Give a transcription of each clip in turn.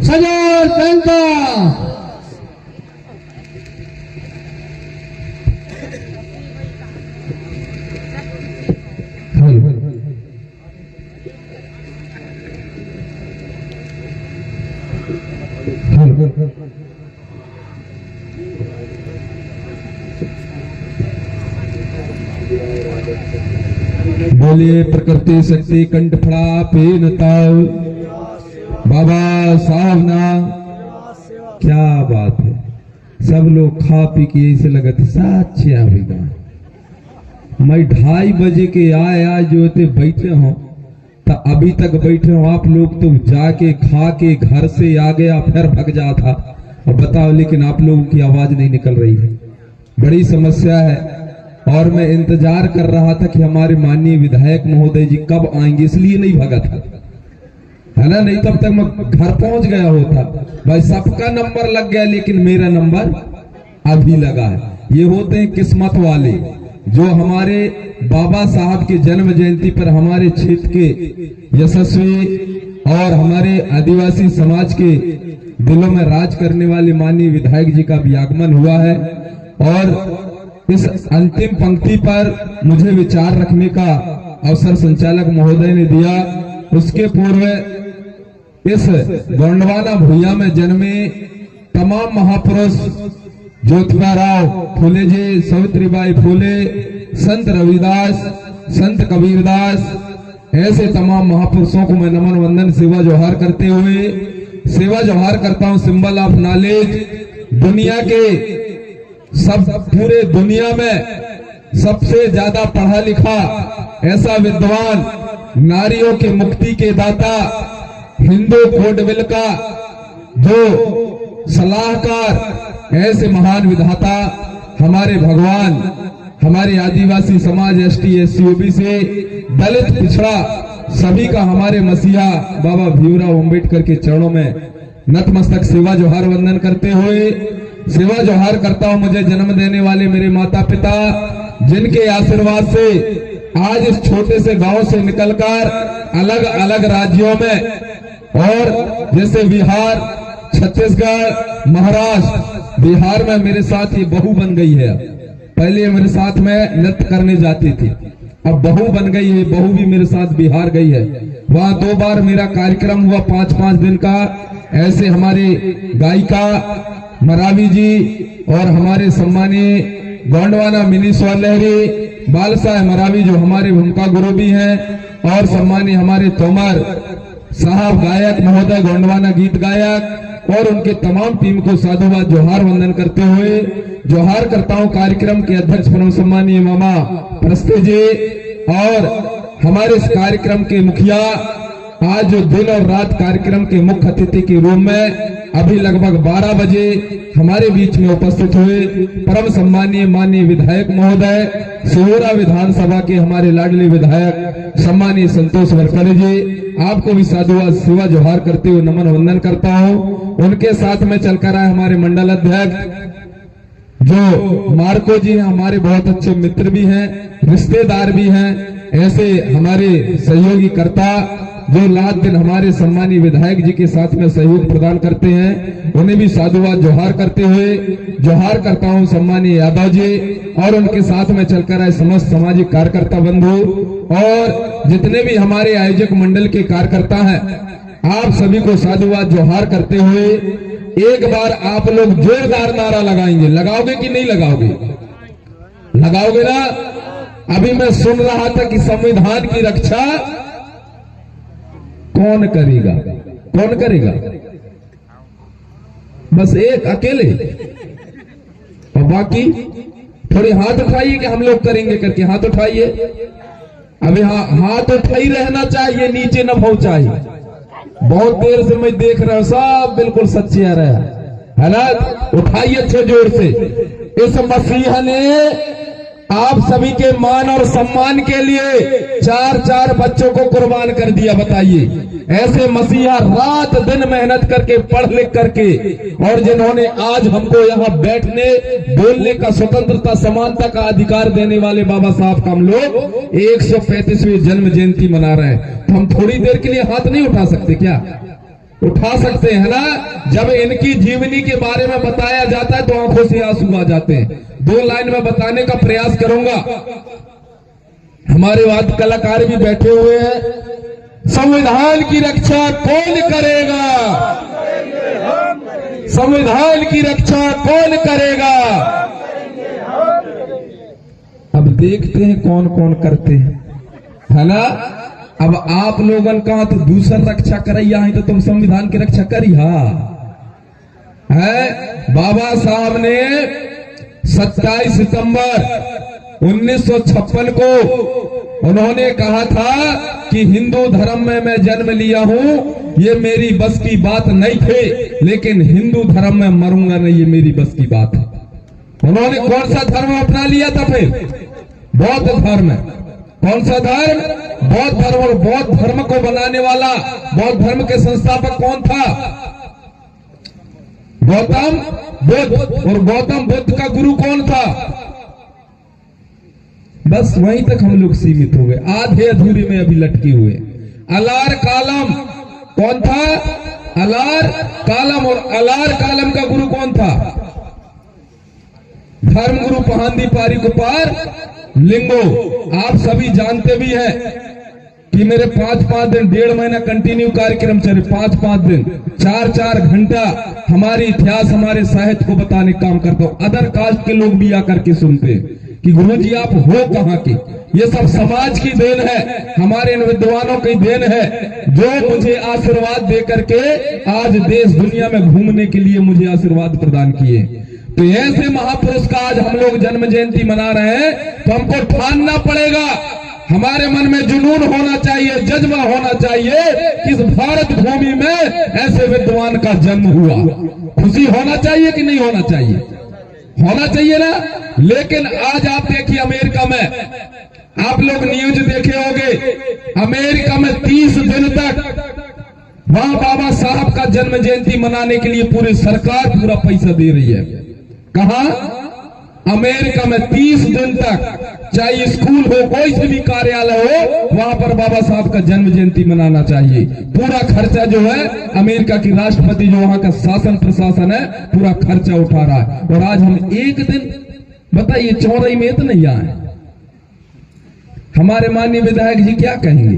सजोर जनता बोलिए प्रकृति शक्ति कंठ फड़ा पेन ताव बाबा साहब ना। क्या बात है, सब लोग खा पी के ऐसे लगत साच्छिया होगा। मैं 2:30 बजे के आया जो थे बैठे हो तो अभी तक बैठे हो आप लोग, तो जाके खा के घर से आ गया फिर भग जा था। और बताओ, लेकिन आप लोगों की आवाज नहीं निकल रही है, बड़ी समस्या है। और मैं इंतजार कर रहा था कि हमारे माननीय विधायक महोदय जी कब आएंगे, इसलिए नहीं भगा था, है ना, नहीं तब तक मैं घर पहुंच गया होता। भाई सबका नंबर लग गया लेकिन मेरा नंबर अभी लगा है। ये होते हैं किस्मत वाले जो हमारे बाबा साहब के जन्म जयंती पर हमारे क्षेत्र के यशस्वी और हमारे आदिवासी समाज के दिलों में राज करने वाले माननीय विधायक जी का भी आगमन हुआ है। और इस अंतिम पंक्ति पर मुझे विचार रखने का अवसर संचालक महोदय ने दिया। उसके पूर्व इस गोंडवाना भूया में जन्मे तमाम महापुरुष ज्योतिबा राव फूले जी, सावित्रीबाई फूले, संत रविदास, संत कबीरदास, ऐसे तमाम महापुरुषों को मैं नमन वंदन सेवा जोहार करते हुए सेवा जोहार करता हूं। सिंबल ऑफ नॉलेज, दुनिया के सब पूरे दुनिया में सबसे ज्यादा पढ़ा लिखा ऐसा विद्वान, नारियों के मुक्ति के दाता, हिंदू कोडविल का जो सलाहकार, ऐसे महान विधाता हमारे भगवान, हमारे आदिवासी समाज एसटी एससी ओबीसी दलित पिछड़ा सभी का हमारे मसीहा बाबा भीमराव अंबेडकर के चरणों में नतमस्तक सेवा जोहार वंदन करते हुए सेवा जोहार करता हूं। मुझे जन्म देने वाले मेरे माता पिता, जिनके आशीर्वाद से आज इस छोटे से गांव से निकलकर अलग अलग राज्यों में, और जैसे बिहार, छत्तीसगढ़, महाराष्ट्र, बिहार में मेरे साथ ये बहू बन गई है। पहले मेरे साथ में नृत्य करने जाती थी, अब बहू बन गई है। बहू भी मेरे साथ बिहार गई है, वहां 2 बार मेरा कार्यक्रम हुआ 5-5 दिन का। ऐसे हमारे गायिका मरावी जी और हमारे सम्मानीय गोंडवाना मिनी स्वर लहरी बालसाह मरावी जो हमारे भूमिका गुरु भी हैं, और सम्मानीय हमारे तोमर साहब गायक महोदय गोंडवाना गीत गायक, और उनके तमाम टीम को साधुवाद जोहार वंदन करते हुए जोहार करता हूं कार्यक्रम के अध्यक्ष परम सम्मानीय मामा प्रस्ते जी, और हमारे इस कार्यक्रम के मुखिया आज जो दिन और रात कार्यक्रम के मुख्य अतिथि के रूप में अभी लगभग 12 बजे हमारे बीच में उपस्थित हुए परम सम्मानीय माननीय विधायक महोदय, सिहोरा विधानसभा के हमारे लाडले विधायक सम्मानीय संतोष वरकरे जी, आपको भी साधुवाद सेवा जोहार करते हुए नमन वंदन करता हूं। उनके साथ में चलकर आए हमारे मंडल अध्यक्ष जो मार्को जी हैं, हमारे बहुत अच्छे मित्र भी हैं, रिश्तेदार भी हैं। ऐसे हमारे सहयोगी कर्ता जो रात दिन हमारे सम्मानीय विधायक जी के साथ में सहयोग प्रदान करते हैं, उन्हें भी साधुवाद जोहार करते हुए जोहार करता हूं सम्मानीय यादव जी, और उनके साथ में चलकर आए समस्त सामाजिक कार्यकर्ता बंधु और जितने भी हमारे आयोजक मंडल के कार्यकर्ता हैं, आप सभी को साधुवाद जोहार करते हुए एक बार आप लोग जोरदार नारा लगाएंगे। लगाओगे कि नहीं लगाओगे? लगाओगे ना? अभी मैं सुन रहा था कि संविधान की रक्षा कौन करेगा? कौन करेगा? बस एक अकेले, और बाकी थोड़े हाथ उठाइए कि हम लोग करेंगे करके हाथ उठाइए। अभी हाथ उठाई रहना चाहिए, नीचे न पहुंचाइए। बहुत देर से मैं देख रहा हूं, सब बिल्कुल सच्चे आ रहा है ना? उठाइए अच्छे जोर से। इस मसीहा ने आप सभी के मान और सम्मान के लिए 4-4 बच्चों को कुर्बान कर दिया। बताइए, ऐसे मसीहा रात दिन मेहनत करके पढ़ लिख करके, और जिन्होंने आज हमको यहाँ बैठने बोलने का स्वतंत्रता समानता का अधिकार देने वाले बाबा साहब का हम लोग 135वीं जन्म जयंती मना रहे हैं, तो हम थोड़ी देर के लिए हाथ नहीं उठा सकते क्या? उठा सकते हैं ना। जब इनकी जीवनी के बारे में बताया जाता है तो आंखों से आंसू आ जाते हैं। 2 लाइन में बताने का प्रयास करूंगा। हमारे वाद कलाकार भी बैठे हुए हैं। संविधान की रक्षा कौन करेगा? संविधान की रक्षा कौन करेगा? अब देखते हैं कौन कौन करते हैं, है ना। अब आप लोगन कहा तो दूसर रक्षा करैया है तो तुम संविधान की रक्षा करिहा है। बाबा साहब ने 27 सितंबर 1956 को उन्होंने कहा था कि हिंदू धर्म में मैं जन्म लिया हूं, ये मेरी बस की बात नहीं थी, लेकिन हिंदू धर्म में मरूंगा नहीं, ये मेरी बस की बात है। उन्होंने कौन सा धर्म अपना लिया था? फिर बौद्ध धर्म। कौन सा धर्म? बौद्ध धर्म। और बौद्ध धर्म को बनाने वाला, बौद्ध धर्म के संस्थापक कौन था? गौतम बुद्ध। और गौतम बुद्ध का गुरु कौन था? बस वहीं तक हम लोग सीमित हो गए, आधे अधूरे में अभी लटके हुए। अलार कालम कौन था? अलार कालम। और अलार कालम का गुरु कौन था? धर्म गुरु पहांदी पारी कुपार लिंगो। आप सभी जानते भी हैं कि मेरे 5-5 दिन, 1.5 महीना कंटिन्यू कार्यक्रम चले। 5-5 दिन, 4-4 घंटा हमारे इतिहास, हमारे साहित्य को बताने का काम करता हूं। अदर कास्ट के लोग भी आकर के सुनते हैं कि गुरुजी आप हो कहां के। ये सब समाज की देन है, हमारे इन विद्वानों की देन है, जो मुझे आशीर्वाद दे करके आज देश दुनिया में घूमने के लिए मुझे आशीर्वाद प्रदान किए। तो ऐसे महापुरुष का आज हम लोग जन्म जयंती मना रहे हैं, तो हमको ठानना पड़ेगा, हमारे मन में जुनून होना चाहिए, जज्बा होना चाहिए कि इस भारत भूमि में ऐसे विद्वान का जन्म हुआ। खुशी होना चाहिए कि नहीं होना चाहिए? होना चाहिए ना। लेकिन आज आप देखिए अमेरिका में, आप लोग न्यूज देखे होंगे, अमेरिका में 30 दिन तक वहां बाबा साहब का जन्म जयंती मनाने के लिए पूरी सरकार पूरा पैसा दे रही है। कहा? अमेरिका में 30 दिन तक, चाहे स्कूल हो, कोई से भी कार्यालय हो, वहां पर बाबा साहब का जन्म जयंती मनाना चाहिए। पूरा खर्चा जो है अमेरिका की राष्ट्रपति, जो वहां का शासन प्रशासन है, पूरा खर्चा उठा रहा है। और आज हम एक दिन, बताइए, चौराई में तो नहीं आए। हमारे माननीय विधायक जी क्या कहेंगे?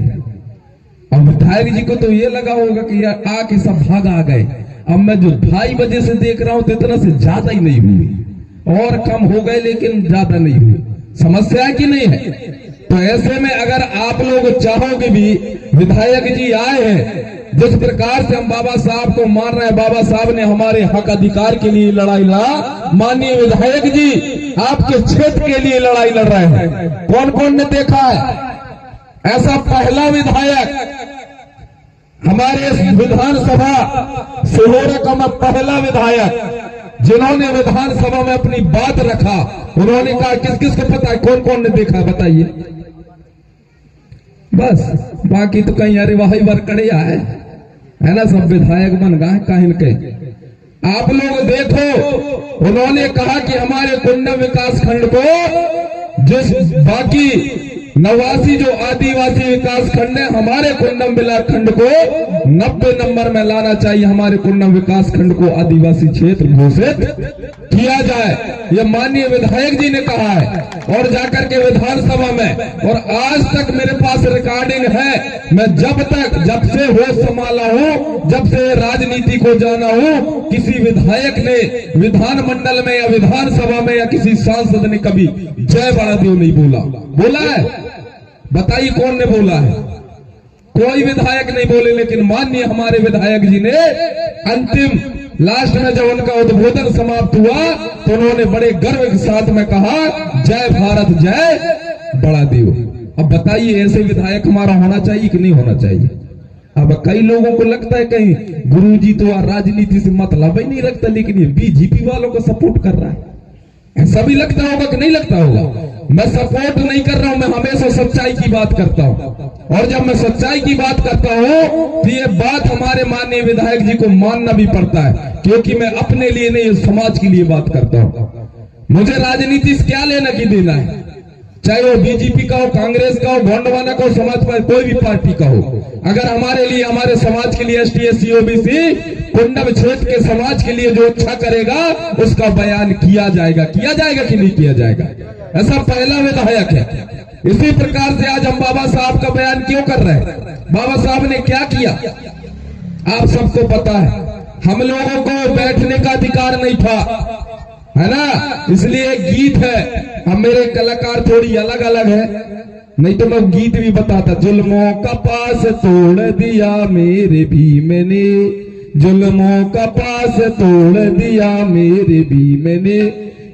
और विधायक जी को तो ये लगा होगा कि यार आके सब भाग आ गए। अब मैं जो 2:30 बजे से देख रहा हूं तो इतना से ज्यादा ही नहीं हुई, और कम हो गए लेकिन ज्यादा नहीं हुए। समस्या की नहीं है। तो ऐसे में अगर आप लोग चाहोगे भी, विधायक जी आए हैं, जिस प्रकार से हम बाबा साहब को मान रहे हैं, बाबा साहब ने हमारे हक अधिकार के लिए लड़ाई लड़ा, माननीय विधायक जी आपके क्षेत्र के लिए लड़ाई लड़ रहे हैं। कौन कौन ने देखा है ऐसा पहला विधायक? हमारे विधानसभा सिहोर का मैं पहला विधायक जिन्होंने विधानसभा में अपनी बात रखा। उन्होंने कहा, किस किस को पता है, कौन कौन ने देखा बताइए? बस, बाकी तो कहीं अरे वाही बरकड़े आए है ना, सब विधायक बन गए कहीं के। आप लोग देखो, उन्होंने कहा कि हमारे कुंडम विकास खंड को, जिस बाकी 89 जो आदिवासी विकास खंड है, हमारे कुंडम विकास खंड को 90 नंबर में लाना चाहिए। हमारे कुंडम विकास खंड को आदिवासी क्षेत्र घोषित किया जाए, यह माननीय विधायक जी ने कहा है। और जाकर के विधानसभा में, और आज तक मेरे पास रिकॉर्डिंग है, मैं जब से होश संभाला हूं, जब से राजनीति को जाना हूं, किसी विधायक ने विधानमंडल में या विधानसभा में या किसी सांसद ने कभी जय बड़ादेव नहीं बोला। बोला है? बताइए कौन ने बोला है? कोई विधायक नहीं बोले। लेकिन माननीय हमारे विधायक जी ने अंतिम लास्ट में जब उनका उद्बोधन समाप्त हुआ तो उन्होंने बड़े गर्व के साथ में कहा, जय भारत, जय बड़ादेव। अब बताइए ऐसे विधायक हमारा होना चाहिए कि नहीं होना चाहिए? अब कई लोगों को लगता है कहीं गुरुजी तो राजनीति से मतलब ही नहीं रखता, लेकिन ये बीजेपी वालों को सपोर्ट कर रहा है। ऐसा भी लगता होगा कि नहीं लगता होगा? मैं सपोर्ट नहीं कर रहा हूं, मैं हमेशा सच्चाई की बात करता हूं। और जब मैं सच्चाई की बात करता हूं तो ये बात हमारे माननीय विधायक जी को मानना भी पड़ता है, क्योंकि मैं अपने लिए नहीं, समाज के लिए बात करता हूं। मुझे राजनीति से क्या लेना की देना है? चाहे वो बीजेपी का हो, कांग्रेस का हो, गोंडवाना का हो, समाजवादी, कोई भी पार्टी का हो, अगर हमारे लिए, हमारे समाज के लिए, एसटी एससी ओबीसी कुंडम क्षेत्र के समाज के लिए जो अच्छा करेगा उसका बयान किया जाएगा कि नहीं किया जाएगा? ऐसा पहला विधायक है। इसी प्रकार से आज हम बाबा साहब का बयान क्यों कर रहे हैं? बाबा साहब ने क्या किया आप सबको पता है। हम लोगों को बैठने का अधिकार नहीं था, है ना, इसलिए गीत है। हम मेरे कलाकार थोड़ी अलग अलग है, नहीं तो मैं गीत भी बताता। जुल्मों का पास तोड़ दिया मेरे भीम ने, जुल्मों का पास तोड़ दिया मेरे भीम ने।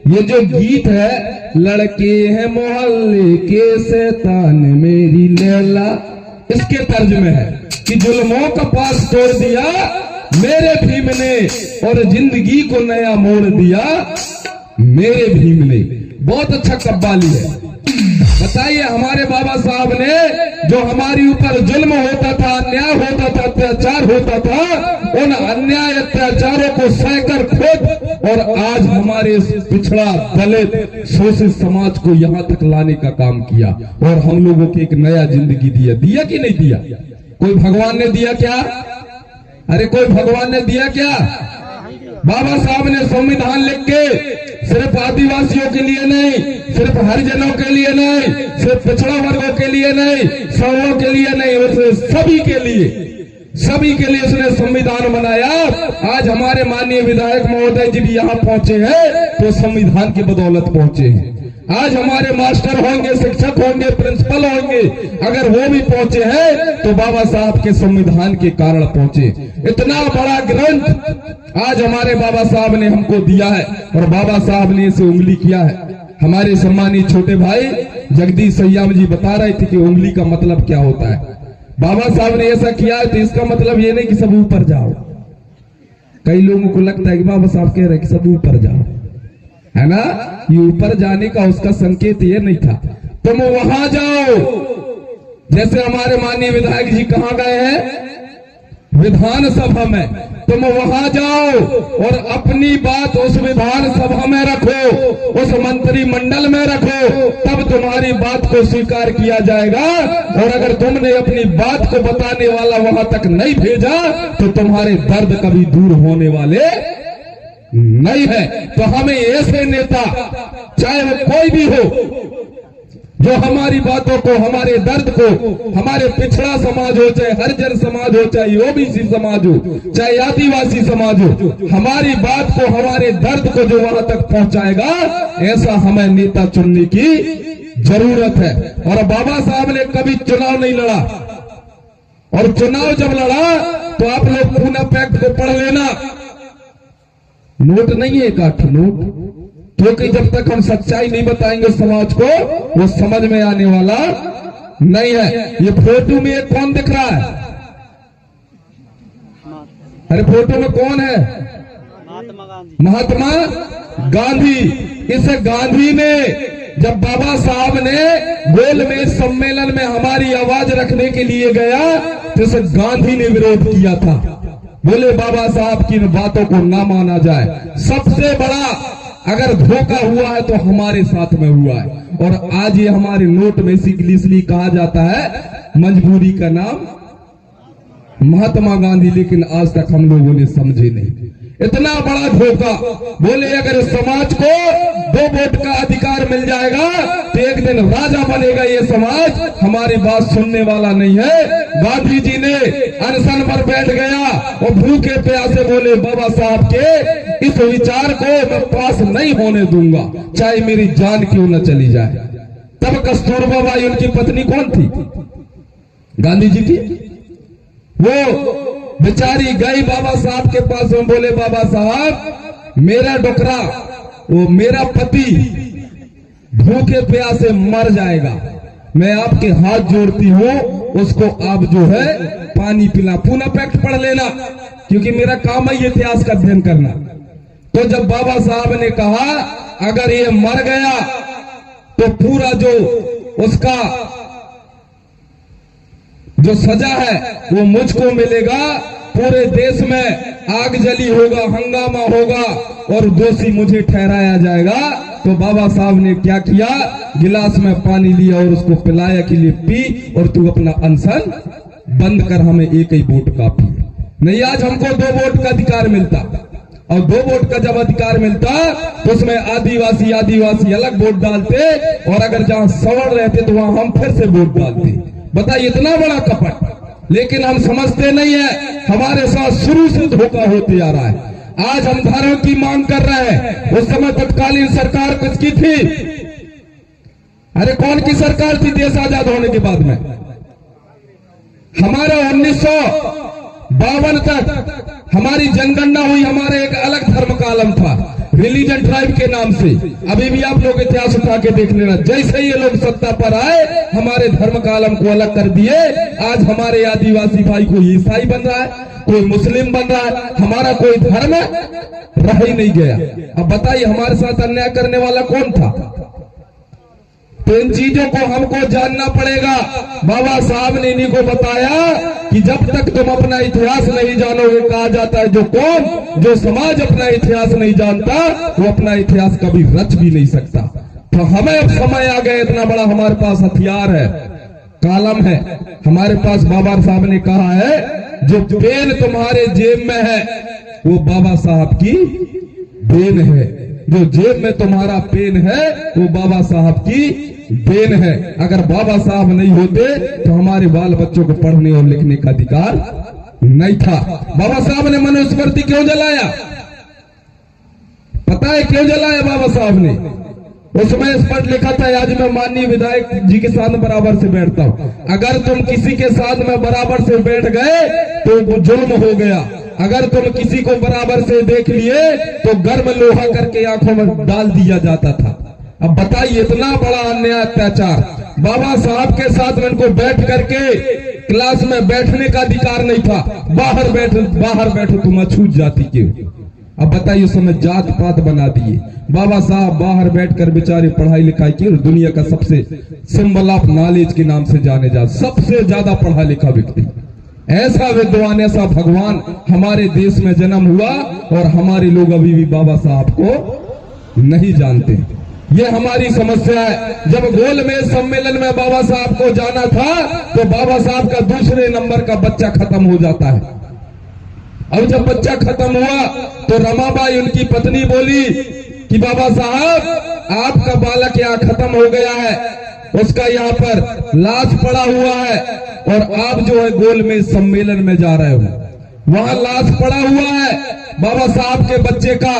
ये जो गीत है, लड़के हैं मोहल्ले के शैतान मेरी लैला, इसके तर्ज में है कि जुल्मों का पास तोड़ दिया मेरे भीम ने और जिंदगी को नया मोड़ दिया मेरे भीम ने। बहुत अच्छा कव्वाली है। बताइए, हमारे बाबा साहब ने जो हमारे ऊपर जुल्म होता था, अन्याय होता था, अत्याचार होता था, उन अन्याय अत्याचारों को सहकर खुद और आज हमारे पिछड़ा दलित शोषित समाज को यहाँ तक लाने का काम किया और हम लोगों को एक नया जिंदगी दिया कि नहीं दिया? कोई भगवान ने दिया क्या? अरे कोई भगवान ने दिया क्या? बाबा साहब ने संविधान लिख के सिर्फ आदिवासियों के लिए नहीं, सिर्फ हरिजनों के लिए नहीं, सिर्फ पिछड़ा वर्गों के लिए नहीं, सवर्णों के लिए नहीं, उसने सभी के लिए उसने संविधान बनाया। आज हमारे माननीय विधायक महोदय जी भी यहाँ पहुंचे हैं तो संविधान की बदौलत पहुंचे हैं। आज हमारे मास्टर होंगे, शिक्षक होंगे, प्रिंसिपल होंगे, अगर वो भी पहुंचे हैं तो बाबा साहब के संविधान के कारण पहुंचे। इतना बड़ा ग्रंथ आज हमारे बाबा साहब ने हमको दिया है और बाबा साहब ने इसे उंगली किया है। हमारे सम्मानित छोटे भाई जगदीश सैयाम जी बता रहे थे कि उंगली का मतलब क्या होता है। बाबा साहब ने ऐसा किया है तो इसका मतलब ये नहीं कि सब ऊपर जाओ। कई लोगों को लगता है कि बाबा साहब कह रहे हैं कि सब ऊपर जाओ, है ना, ये ऊपर जाने का उसका संकेत ये नहीं था। तुम वहां जाओ, जैसे हमारे माननीय विधायक जी कहां गए हैं? विधानसभा में। तुम वहां जाओ और अपनी बात उस विधानसभा में रखो, उस मंत्रिमंडल में रखो, तब तुम्हारी बात को स्वीकार किया जाएगा। और अगर तुमने अपनी बात को बताने वाला वहां तक नहीं भेजा तो तुम्हारे दर्द कभी दूर होने वाले नहीं है। तो हमें ऐसे नेता, चाहे वो कोई भी हो, जो हमारी बातों को, हमारे दर्द को, हमारे पिछड़ा समाज हो, चाहे हरिजन समाज हो, चाहे ओबीसी समाज हो, चाहे आदिवासी समाज हो, हमारी बात को, हमारे दर्द को जो वहां तक पहुंचाएगा, ऐसा हमें नेता चुनने की जरूरत है। और बाबा साहब ने कभी चुनाव नहीं लड़ा, और चुनाव जब लड़ा तो आप लोग पूना पैक्ट को पढ़ लेना। नोट नहीं है, एक 8 नोट, क्योंकि जब तक हम सच्चाई नहीं बताएंगे समाज को, वो समझ में आने वाला नहीं है। ये फोटो में एक कौन दिख रहा है? अरे फोटो में कौन है? महात्मा गांधी। इस गांधी ने जब बाबा साहब ने गोलमेज सम्मेलन में हमारी आवाज रखने के लिए गया तो इस गांधी ने विरोध किया था। बोले बाबा साहब की बातों को ना माना जाए। सबसे बड़ा अगर धोखा हुआ है तो हमारे साथ में हुआ है। और आज ये हमारे नोट में इसलिए कहा जाता है मजबूरी का नाम महात्मा गांधी, लेकिन आज तक हम लोगों ने समझे नहीं। इतना बड़ा धोखा। बोले अगर समाज को 2 वोट का अधिकार मिल जाएगा तो एक दिन राजा बनेगा ये समाज, हमारी बात सुनने वाला नहीं है। गांधी जी ने अनशन पर बैठ गया और भूखे प्यासे बोले बाबा साहब के इस विचार को मैं पास नहीं होने दूंगा, चाहे मेरी जान क्यों न चली जाए। तब कस्तूरबा बाई उनकी पत्नी कौन थी? गांधी जी की। वो बेचारी गई बाबा साहब के पास में, बोले बाबा साहब मेरा डोकरा, वो मेरा पति भूखे प्यासे मर जाएगा, मैं आपके हाथ जोड़ती हूँ, उसको आप जो है पानी पिला। पूना पैक्ट पढ़ लेना, क्योंकि मेरा काम है इतिहास का अध्ययन करना। तो जब बाबा साहब ने कहा अगर ये मर गया तो पूरा जो उसका जो सजा है वो मुझको मिलेगा, पूरे देश में आग जली होगा, हंगामा होगा और दोषी मुझे ठहराया जाएगा। तो बाबा साहब ने क्या किया, गिलास में पानी लिया और उसको पिलाया कि लिए पी और तू अपना अनशन बंद कर, हमें एक ही वोट काफी है। नहीं, आज हमको 2 वोट का अधिकार मिलता, और 2 वोट का जब अधिकार मिलता तो उसमें आदिवासी अलग वोट डालते, और अगर जहां सवर्ण रहते तो वहां हम फिर से वोट डालते। बताइए, इतना बड़ा कपट। लेकिन हम समझते नहीं है, हमारे साथ शुरू से धोखा होते आ रहा है। आज हम धर्म की मांग कर रहे हैं, उस समय तत्कालीन सरकार किसकी थी? अरे कौन की सरकार थी देश आजाद होने के बाद में? हमारा 1952 तक हमारी जनगणना हुई, हमारे एक अलग धर्म का आलम था, रिलीजन ट्राइब के नाम से। अभी भी आप लोग इतिहास उठा के देख लेना, जैसे ही ये लोग सत्ता पर आए हमारे धर्म का आलम को अलग कर दिए। आज हमारे आदिवासी भाई कोई ईसाई बन रहा है, कोई मुस्लिम बन रहा है, हमारा कोई धर्म रह ही नहीं गया। अब बताइए, हमारे साथ अन्याय करने वाला कौन था? तो इन चीजों को हमको जानना पड़ेगा। बाबा साहब ने इन्हीं को बताया कि जब तक तुम अपना इतिहास नहीं जानोगे, कहा जाता है जो समाज अपना इतिहास नहीं जानता वो अपना इतिहास कभी रच भी नहीं सकता। तो हमें अब समय आ गया, इतना बड़ा हमारे पास हथियार है, कलम है हमारे पास। बाबा साहब ने कहा है, जो पेन तुम्हारे जेब में है वो बाबा साहब की देन है। जो जेब में तुम्हारा पेन है वो बाबा साहब की देन है। अगर बाबा साहब नहीं होते तो हमारे बाल बच्चों को पढ़ने और लिखने का अधिकार नहीं था। बाबा साहब ने मनुस्मृति क्यों जलाया? पता है क्यों जलाया बाबा साहब ने? उसमें इस पर लिखा था, आज मैं माननीय विधायक जी के साथ बराबर से बैठता हूं, अगर तुम किसी के साथ में बराबर से बैठ गए तो वो जुल्म हो गया। अगर तुम किसी को बराबर से देख लिए तो गर्म लोहा करके आंखों में डाल दिया जाता था। अब बताइए, इतना बड़ा अन्याय अत्याचार। बाबा साहब के साथ में इनको बैठ करके क्लास में बैठने का अधिकार नहीं था। बाहर बैठो तुम अछूत जाति के। अब बताइए, उस समय जात पात बना दिए। बाबा साहब बाहर बैठकर बेचारे पढ़ाई लिखाई की, और दुनिया का सबसे सिंबल ऑफ नॉलेज के नाम से जाने जा, सबसे ज्यादा पढ़ा लिखा व्यक्ति, ऐसा विद्वान, ऐसा भगवान हमारे देश में जन्म हुआ, और हमारे लोग अभी भी बाबा साहब को नहीं जानते। ये हमारी समस्या है। जब गोलमेज सम्मेलन में बाबा साहब को जाना था तो बाबा साहब का दूसरे नंबर का बच्चा खत्म हो जाता है। अब जब बच्चा खत्म हुआ तो रमाबाई उनकी पत्नी बोली कि बाबा साहब आपका बालक यहाँ खत्म हो गया है, उसका यहाँ पर लाश पड़ा हुआ है, और आप जो है गोलमेज सम्मेलन में जा रहे हो, वहां लाश पड़ा हुआ है बाबा साहब के बच्चे का।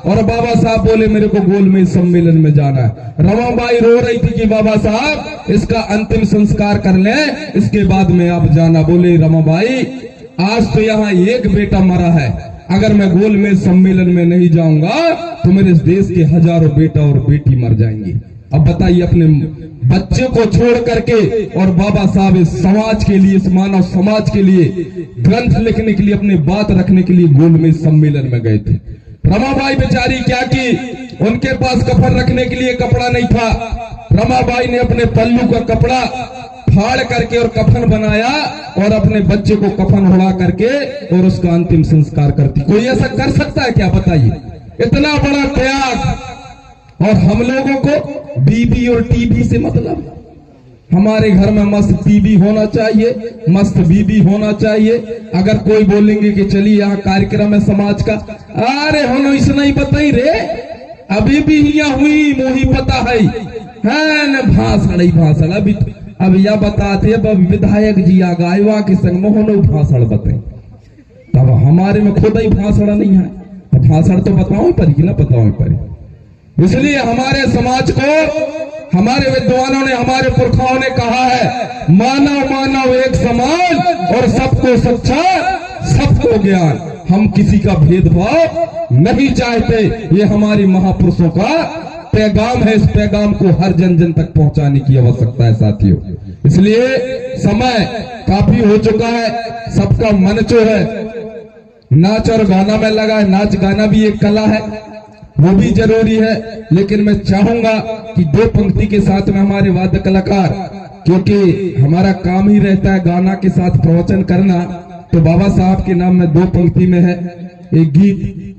और बाबा साहब बोले मेरे को गोलमेज सम्मेलन में जाना है। रमाबाई रो रही थी कि बाबा साहब इसका अंतिम संस्कार कर लें, इसके बाद में आप जाना। बोले रमाबाई, आज तो यहाँ एक बेटा मरा है, अगर मैं गोलमेज सम्मेलन में नहीं जाऊंगा तो मेरे देश के हजारों बेटा और बेटी मर जाएंगे। अब बताइए, अपने बच्चे को छोड़ करके और बाबा साहब इस समाज के लिए, इस मानव समाज के लिए ग्रंथ लिखने के लिए, अपने बात रखने के लिए गोलमेज सम्मेलन में गए थे। रमाबाई बेचारी क्या की, उनके पास कफन रखने के लिए कपड़ा नहीं था। रमाबाई ने अपने पल्लू का कपड़ा फाड़ करके और कफन बनाया, और अपने बच्चे को कफन उड़ा करके और उसका अंतिम संस्कार करती। कोई ऐसा कर सकता है क्या? बताइए, इतना बड़ा त्याग। और हम लोगों को बीबी और टीवी से मतलब, हमारे घर में मस्त टीवी होना चाहिए, मस्त बीबी होना चाहिए। अगर कोई बोलेंगे कि चलिए यहाँ कार्यक्रम है समाज का, अरे हम इस नहीं बताई रे, अभी भी यहाँ हुई मोही पता है न भाषण अब यह बताते विधायक जी आ गायवा के संग मोहनो भाषण बते, तब हमारे में खुद ही भाषण नहीं है, तो भाषण तो बताओ पर कि ना बताओ पर। इसलिए हमारे समाज को हमारे विद्वानों ने, हमारे पुरखाओं ने कहा है, मानव मानव एक समान और सबको सच्चा सबको ज्ञान। हम किसी का भेदभाव नहीं चाहते, ये हमारी महापुरुषों का पैगाम है। इस पैगाम को हर जन जन तक पहुंचाने की आवश्यकता है साथियों। इसलिए समय काफी हो चुका है, सबका मन जो है नाच और गाना में लगा है। नाच गाना भी एक कला है, वो भी जरूरी है, लेकिन मैं चाहूंगा कि 2 पंक्ति के साथ में हमारे वाद्य कलाकार, क्योंकि हमारा काम ही रहता है गाना के साथ प्रवचन करना, तो बाबा साहब के नाम में 2 पंक्ति में है एक गीत।